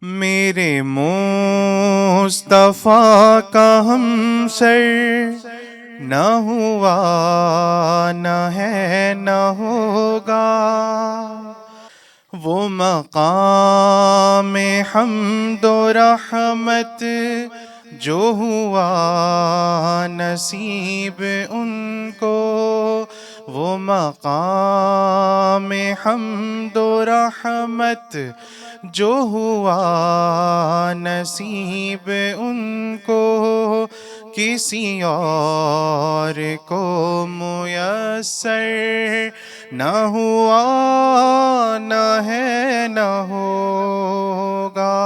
میرے مصطفیٰ کا ہم سر نہ ہوا نہ ہے نہ ہوگا، وہ مقام حمد و رحمت جو ہوا نصیب ان کو، وہ مقام حمد و رحمت جو ہوا نصیب ان کو، کسی اور کو میسر نہ ہوا نہ ہے نہ ہوگا۔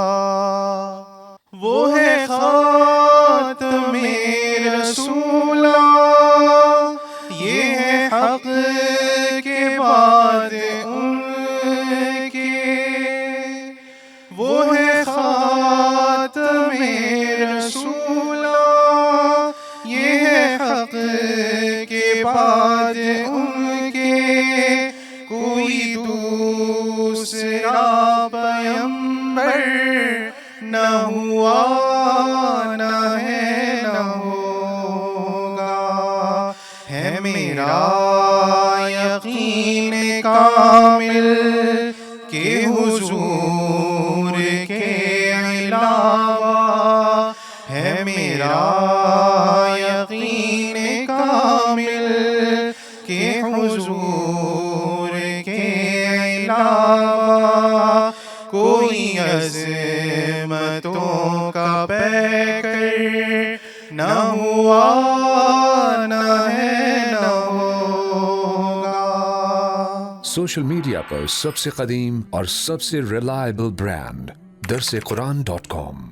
وہ ہے خاتم رسولہ، یہ ہے حق کے بعد ان کے، وہ ہے خاتم رسولہ، یہ ہے حق کے بعد ان کے، کوئی دوسرا پیغمبر نہ ہوا نہ ہے نہ ہوگا۔ ہے میرا یقین کامل کہ حضور کے علاوہ، ہے میرا یقین کامل کہ حضور کے علاوہ کوئی عظمتوں کا پیکر نہ ہوا نہ ہے نہ ہوگا۔ سوشل میڈیا پر سب سے قدیم اور سب سے ریلائبل برانڈ درسقرآن.com